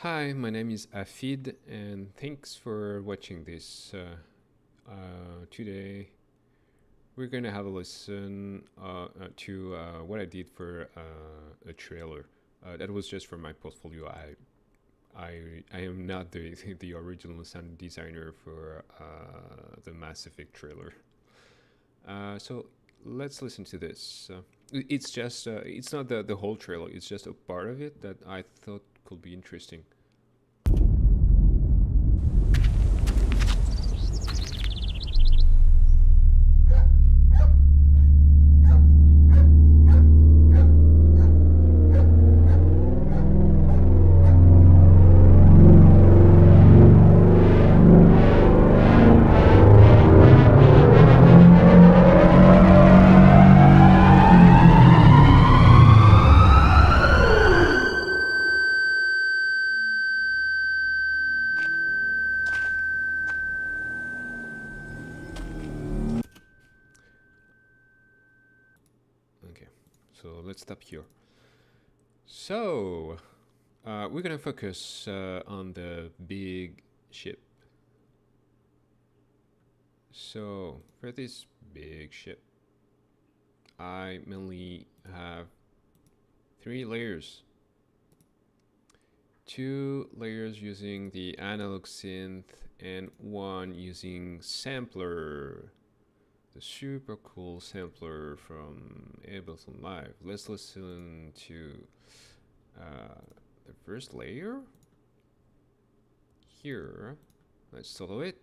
Hi, my name is Afid, and thanks for watching this. Today, we're gonna have a listen to what I did for a trailer. That was just for my portfolio. I am not the the original sound designer for the Mass Effect trailer. So let's listen to this. It's just it's not the whole trailer. It's just a part of it that I thought could be interesting. Okay, so let's stop here. So, we're gonna focus on the big ship. So, for this big ship, I mainly have three layers. Two layers using the analog synth, and one using sampler, the super cool sampler from Ableton Live. Let's listen to the first layer here. Let's solo it.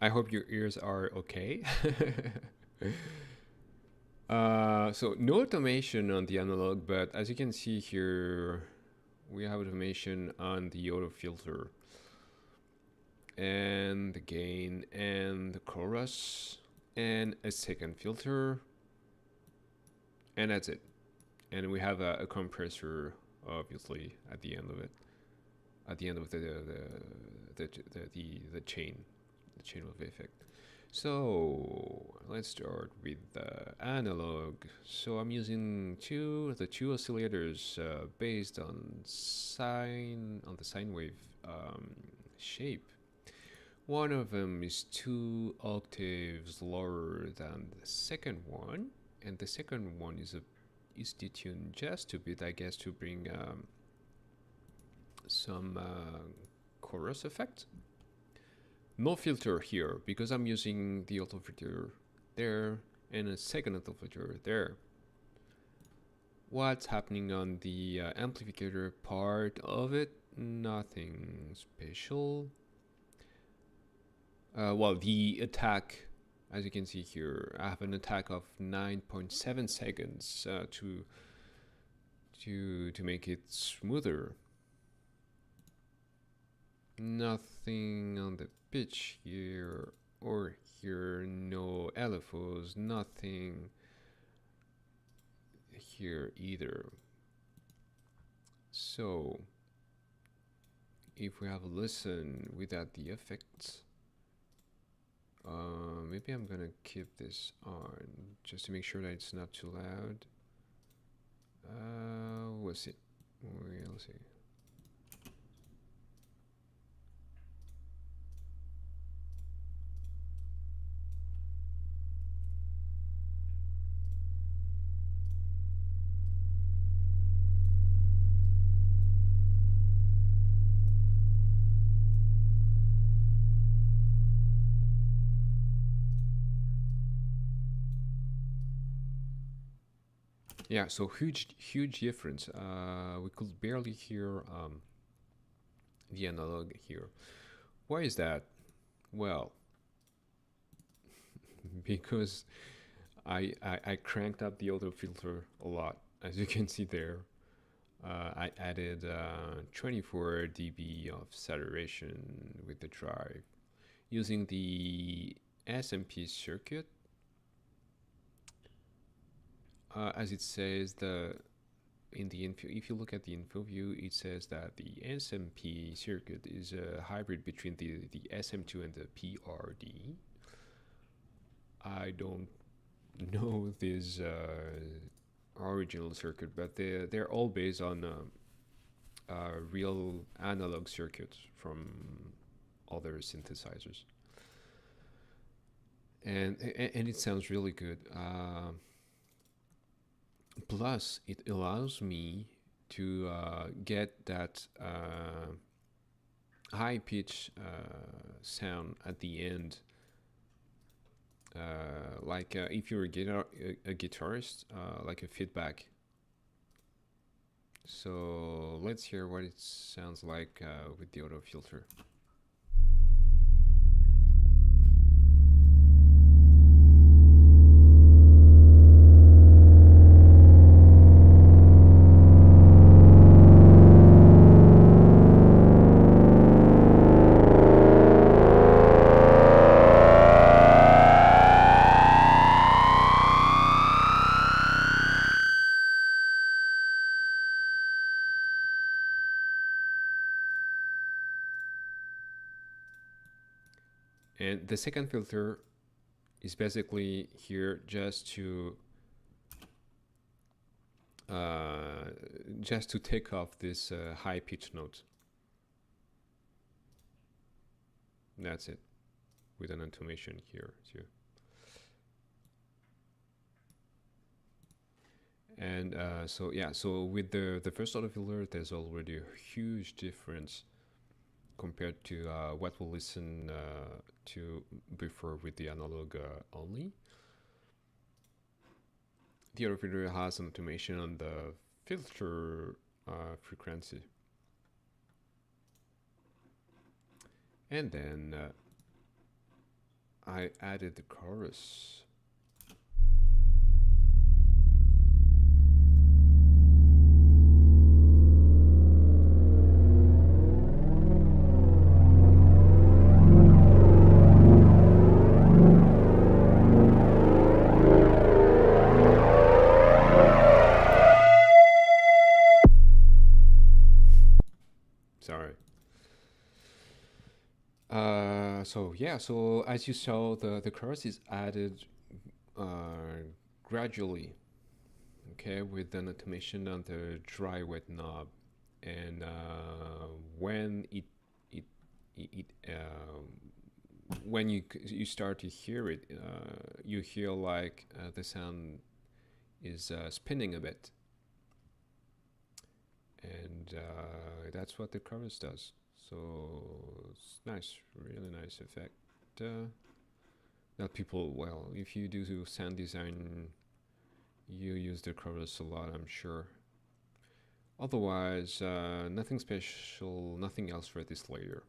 I hope your ears are okay. So no automation on the analog, but as you can see here, we have automation on the auto filter and the gain and the chorus and a second filter, and that's it. And we have a compressor, obviously, at the end of it, at the end of the chain, the chain of effect. So let's start with the analog. So I'm using the two oscillators based on the sine wave shape. One of them is 2 octaves lower than the second one, and the second one is detuned just a bit, I guess, to bring some chorus effect. No filter here because I'm using the auto filter there and a second auto filter there. What's happening on the amplifier part of it? Nothing special. Well, the attack, as you can see here, I have an attack of 9.7 seconds to make it smoother. Nothing on the pitch here or here, no LFOs, nothing here either. So if we have a listen without the effects, maybe I'm gonna keep this on just to make sure that it's not too loud. We'll see. We'll see. Yeah, so huge difference. We could barely hear the analog here. Why is that? Well, because I cranked up the auto filter a lot. as you can see there, I added 24 dB of saturation with the drive using the SMP circuit. As it says, in the info, if you look at the info view, it says that the SMP circuit is a hybrid between the SM2 and the PRD. I don't know this original circuit, but they're all based on real analog circuits from other synthesizers, and it sounds really good. Plus, it allows me to get that high pitch sound at the end. Like if you're a guitarist, like a feedback. So let's hear what it sounds like with the auto filter. And the second filter is basically here just to take off this high pitch note. That's it, with an automation here too. And so yeah, so with the first auto filter, there's already a huge difference compared to what we'll listen to before with the analog only. The auto filter has an automation on the filter frequency. And then I added the chorus. Sorry. So yeah, so as you saw, the chorus is added gradually, okay, with an automation on the dry wet knob, and when when you start to hear it, you hear like the sound is spinning a bit, and that's what the chorus does. So it's nice, really nice effect. That people, well, if you do sound design, you use the chorus a lot, I'm sure. Otherwise, nothing special, nothing else for this layer.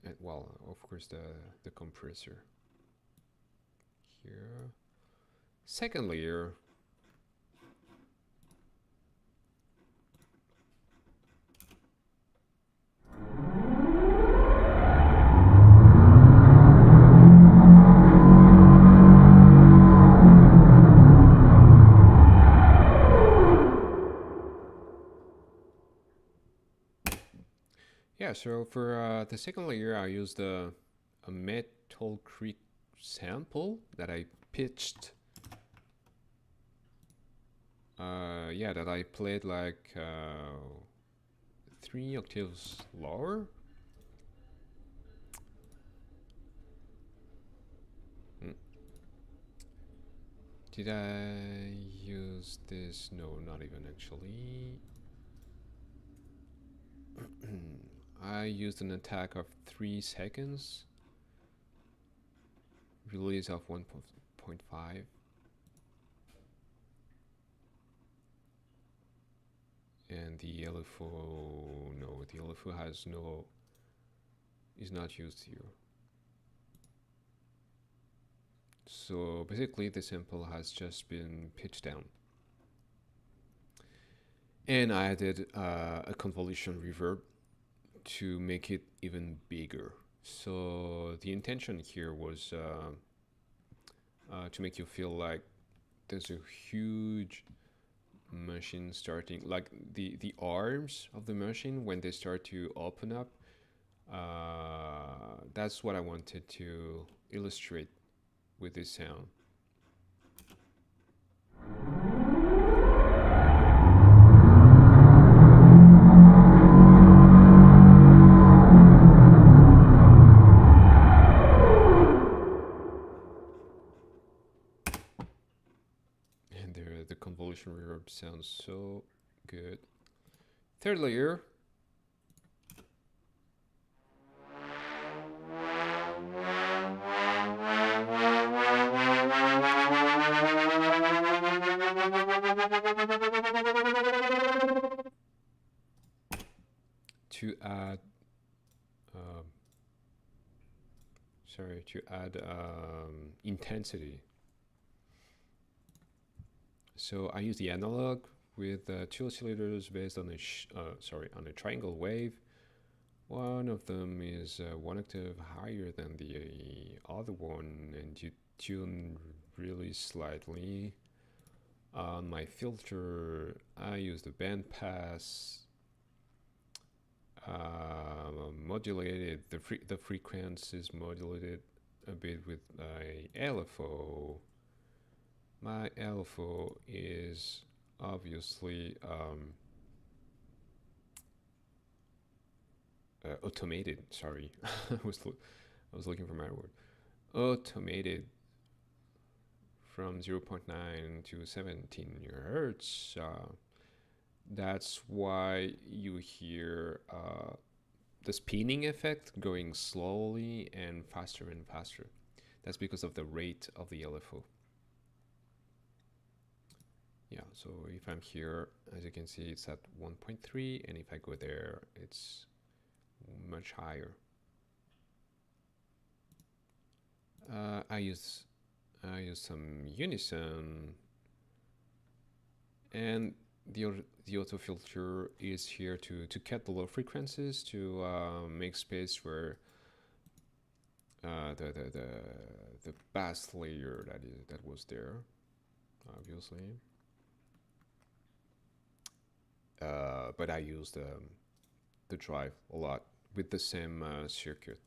And well, of course, the compressor here. Second layer. Yeah, so for the second layer, I used a Metal Creek sample that I pitched. Yeah, that I played like 3 octaves lower. Did I use this? No, not even actually. I used an attack of 3 seconds, release of 1.5, and the LFO, no, the LFO has no, is not used here. So basically the sample has just been pitched down. And I added a convolution reverb to make it even bigger. So the intention here was to make you feel like there's a huge machine starting, like the arms of the machine when they start to open up. That's what I wanted to illustrate with this sound. And the convolution reverb sounds so good. Third layer. To add, intensity. So I use the analog with two oscillators based on on a triangle wave. One of them is one octave higher than the other one, and you tune really slightly. On my filter, I use the band pass. Modulated the frequency is modulated a bit with my LFO. My LFO is obviously automated. Sorry, I was looking for my word. Automated from 0.9 to 17 hertz. That's why you hear the spinning effect going slowly and faster and faster. That's because of the rate of the LFO. Yeah, so if I'm here, as you can see, it's at 1.3, and if I go there, it's much higher. I use some unison, and the auto filter is here to cut the low frequencies, to make space where the bass layer that was there, obviously. But I used the drive a lot with the same circuit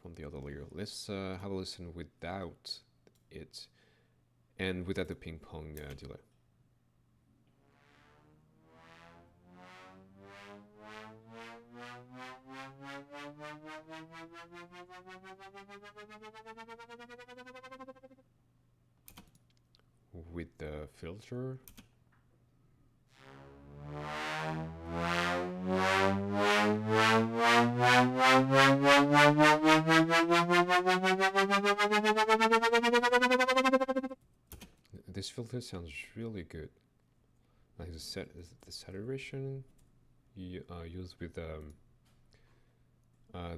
from the other layer. Let's have a listen without it and without the ping pong delay. With the filter. This filter sounds really good. Like the saturation you use with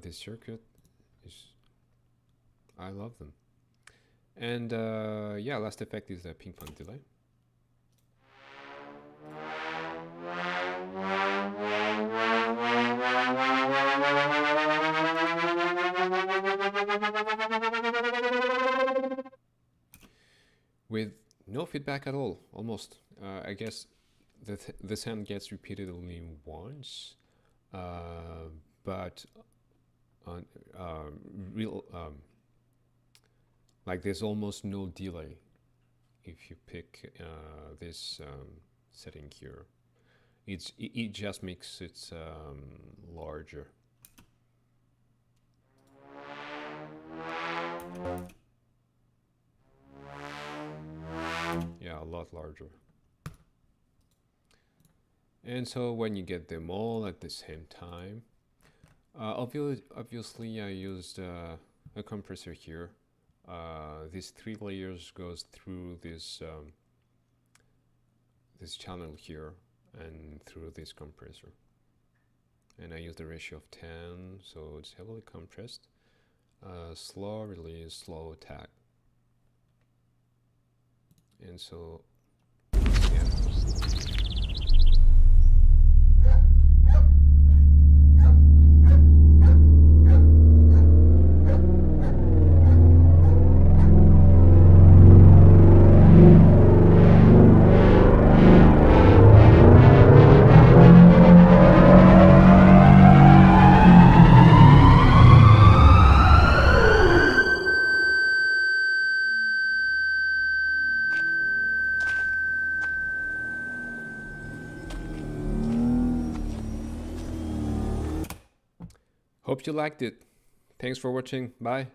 this circuit is, I love them. And yeah, last effect is the ping pong delay. With no feedback at all, almost. I guess the sound gets repeated only once, but on real like there's almost no delay if you pick this setting here. It just makes it larger. Yeah, a lot larger. And so when you get them all at the same time, obviously I used a compressor here. These 3 layers goes through this this channel here and through this compressor. And I use the ratio of 10, so it's heavily compressed. Slow release, slow attack. And so, yeah. Hope you liked it. Thanks for watching. Bye.